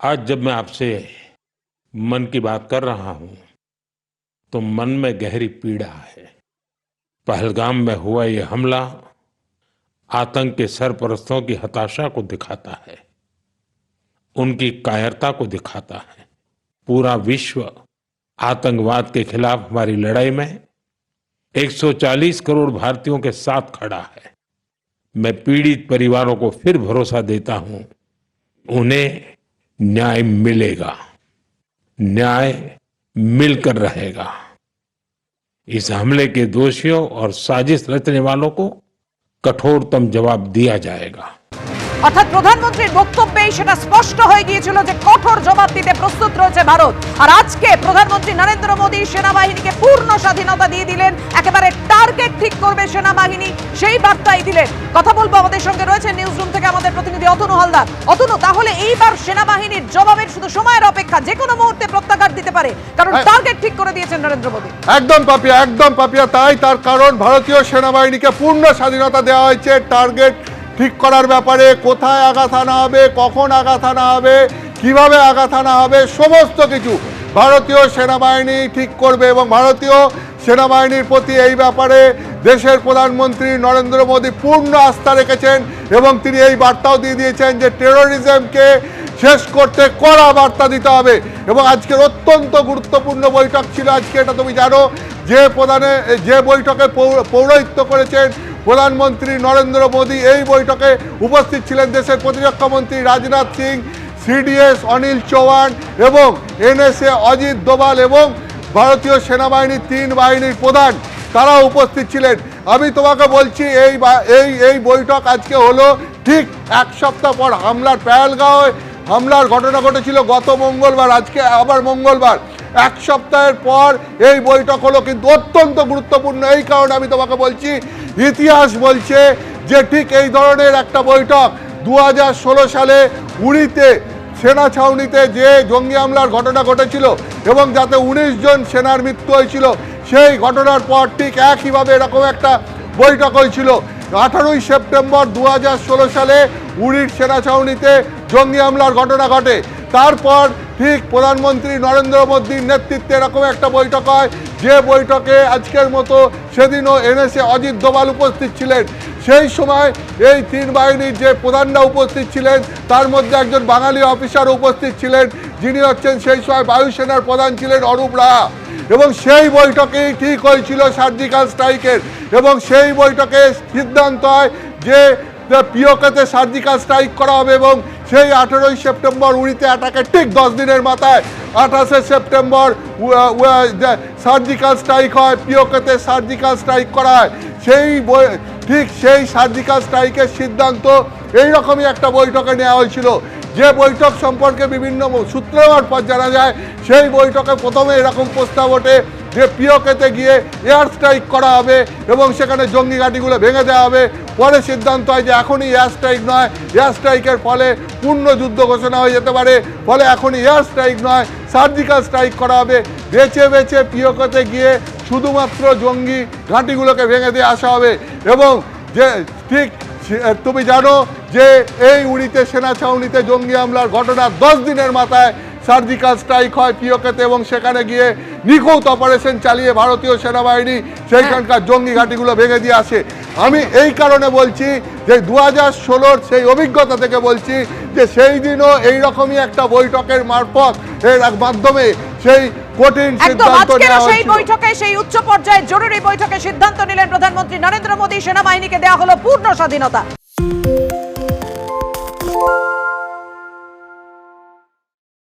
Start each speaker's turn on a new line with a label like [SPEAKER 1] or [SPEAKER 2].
[SPEAKER 1] आज जब मैं आपसे मन की बात कर रहा हूं तो मन में गहरी पीड़ा है। पहलगाम में हुआ ये हमला आतंक के सरपरस्तों की हताशा को दिखाता है, उनकी कायरता को दिखाता है। पूरा विश्व आतंकवाद के खिलाफ हमारी लड़ाई में 140 करोड़ भारतीयों के साथ खड़ा है। मैं पीड़ित परिवारों को फिर भरोसा देता हूं, उन्हें न्याय मिलेगा, न्याय मिलकर रहेगा। इस हमले के दोषियों और साजिश रचने वालों को कठोरतम जवाब दिया जाएगा।
[SPEAKER 2] অর্থাৎ প্রধানমন্ত্রীর বক্তব্যেই সেটা স্পষ্ট হয়ে গিয়েছিল যে কঠোর জবাব দিতে প্রস্তুত রয়েছে ভারত। আর আজকে প্রধানমন্ত্রী নরেন্দ্র মোদী সেনাবাহিনীকে পূর্ণ স্বাধীনতা দিয়ে দিলেন, একেবারে টার্গেট ঠিক করবে সেনাবাহিনী, সেই বার্তাই দিলেন। কথা বলবো, আমাদের সঙ্গে রয়েছে নিউজ রুম থেকে আমাদের প্রতিনিধি অতনু হালদার। অতনু, তাহলে এইবার সেনাবাহিনীর জবাবের শুধু সময়ের অপেক্ষা, যে কোনো মুহূর্তে প্রত্যাঘাত দিতে পারে, কারণ টার্গেট ঠিক করে দিয়েছেন নরেন্দ্র মোদী।
[SPEAKER 3] একদম পাপিয়া, তাই তার কারণ ভারতীয় সেনাবাহিনীকে পূর্ণ স্বাধীনতা দেওয়া হয়েছে। টার্গেট ঠিক করার ব্যাপারে কোথায় আঘাত আনা হবে, কখন আঘাত আনা হবে, কিভাবে আঘাত আনা হবে, সমস্ত কিছু ভারতীয় সেনাবাহিনী ঠিক করবে। এবং ভারতীয় সেনাবাহিনীর প্রতি এই ব্যাপারে দেশের প্রধানমন্ত্রী নরেন্দ্র মোদী পূর্ণ আস্থা রেখেছেন এবং তিনি এই বার্তাও দিয়ে দিয়েছেন যে টেরোরিজমকে শেষ করতে কড়া বার্তা দিতে হবে। এবং আজকের অত্যন্ত গুরুত্বপূর্ণ বৈঠক ছিল আজকে, এটা তুমি জানো, যে বৈঠকে পৌরোহিত্য করেছেন প্রধানমন্ত্রী নরেন্দ্র মোদী। এই বৈঠকে উপস্থিত ছিলেন দেশের প্রতিরক্ষা মন্ত্রী রাজনাথ সিং, সিডিএস অনিল চৌহান এবং এনএসএ অজিত দোভাল এবং ভারতীয় সেনাবাহিনীর 3 বাহিনীর প্রধান, তারা উপস্থিত ছিলেন। আমি তোমাকে বলছি এই বৈঠক আজকে হলো ঠিক এক সপ্তাহ পর পেহেলগাঁওয়ে হামলার ঘটনা ঘটেছিল গত মঙ্গলবার, আজকে আবার মঙ্গলবার। এক সপ্তাহের পর এই বৈঠক হলো, কিন্তু অত্যন্ত গুরুত্বপূর্ণ। এই কারণে আমি তোমাকে বলছি, ইতিহাস বলছে যে ঠিক এই ধরনের একটা বৈঠক 2016 সালে উড়িতে সেনা ছাউনিতে যে জঙ্গি হামলার ঘটনা ঘটেছিল এবং যাতে 19 জন সেনার মৃত্যু হয়েছিল, সেই ঘটনার পর ঠিক একইভাবে এরকম একটা বৈঠক হয়েছিল। 18ই সেপ্টেম্বর 2016 সালে উড়ির সেনা ছাউনিতে জঙ্গি হামলার ঘটনা ঘটে। তারপর ঠিক প্রধানমন্ত্রী নরেন্দ্র মোদীর নেতৃত্বে এরকম একটা বৈঠক হয়, যে বৈঠকে আজকের মতো সেদিনও এনএসএ অজিত দোভাল উপস্থিত ছিলেন। সেই সময় এই 3 বাহিনীর যে প্রধানরা উপস্থিত ছিলেন, তার মধ্যে একজন বাঙালি অফিসার উপস্থিত ছিলেন, যিনি হচ্ছেন সেই সময় বায়ুসেনার প্রধান ছিলেন অরূপ রাহা। এবং সেই বৈঠকেই ঠিক হয়েছিল সার্জিক্যাল স্ট্রাইকের, এবং সেই বৈঠকে সিদ্ধান্ত হয় যে পিওকেতে সার্জিক্যাল স্ট্রাইক করা হবে। এবং সেই 18ই সেপ্টেম্বর উড়িতে অ্যাটাকের ঠিক 10 দিনের মাথায় 28শে সেপ্টেম্বর সার্জিক্যাল স্ট্রাইক হয়, পিওকেতে সার্জিক্যাল স্ট্রাইক করা হয়। সেই সার্জিক্যাল স্ট্রাইকের সিদ্ধান্ত এইরকমই একটা বৈঠকে নেওয়া হয়েছিল, যে বৈঠক সম্পর্কে বিভিন্ন সূত্রের পর জানা যায়। সেই বৈঠকে প্রথমে এরকম প্রস্তাব ওঠে যে পিওকেতে গিয়ে এয়ার স্ট্রাইক করা হবে এবং সেখানে জঙ্গি ঘাঁটিগুলো ভেঙে দেওয়া হবে। পরে সিদ্ধান্ত হয় যে এখনই এয়ার স্ট্রাইক নয়, এয়ার স্ট্রাইকের ফলে পূর্ণ যুদ্ধ ঘোষণা হয়ে যেতে পারে, ফলে এখনই এয়ার স্ট্রাইক নয়, সার্জিক্যাল স্ট্রাইক করা হবে। বেছে পিওকেতে গিয়ে শুধুমাত্র জঙ্গি ঘাঁটিগুলোকে ভেঙে দিয়ে আসা হবে। এবং যে ঠিক তুমি জানো যে এই উড়িতে সেনা ছাউনিতে জঙ্গি হামলার ঘটনার 10 দিনের মাথায় সার্জিক্যাল স্ট্রাইক হয় পিওকেতে, এবং সেখানে গিয়ে নিখুঁত অপারেশন চালিয়ে ভারতীয় সেনাবাহিনী সেইখানকার জঙ্গি ঘাঁটিগুলো ভেঙে দিয়ে আসে। আমি এই কারণে বলছি যে 2016 সেই অভিজ্ঞতা থেকে বলছি যে সেই দিনও এইরকমই একটা বৈঠকের মাধ্যমে সেই কঠিন সিদ্ধান্ত নেওয়া হয়েছিল।
[SPEAKER 2] সেই বৈঠকে, সেই উচ্চ পর্যায়ে জরুরি বৈঠকে সিদ্ধান্ত নিলেন প্রধানমন্ত্রী নরেন্দ্র মোদী, সেনাবাহিনীকে দেওয়া হলো পূর্ণ স্বাধীনতা।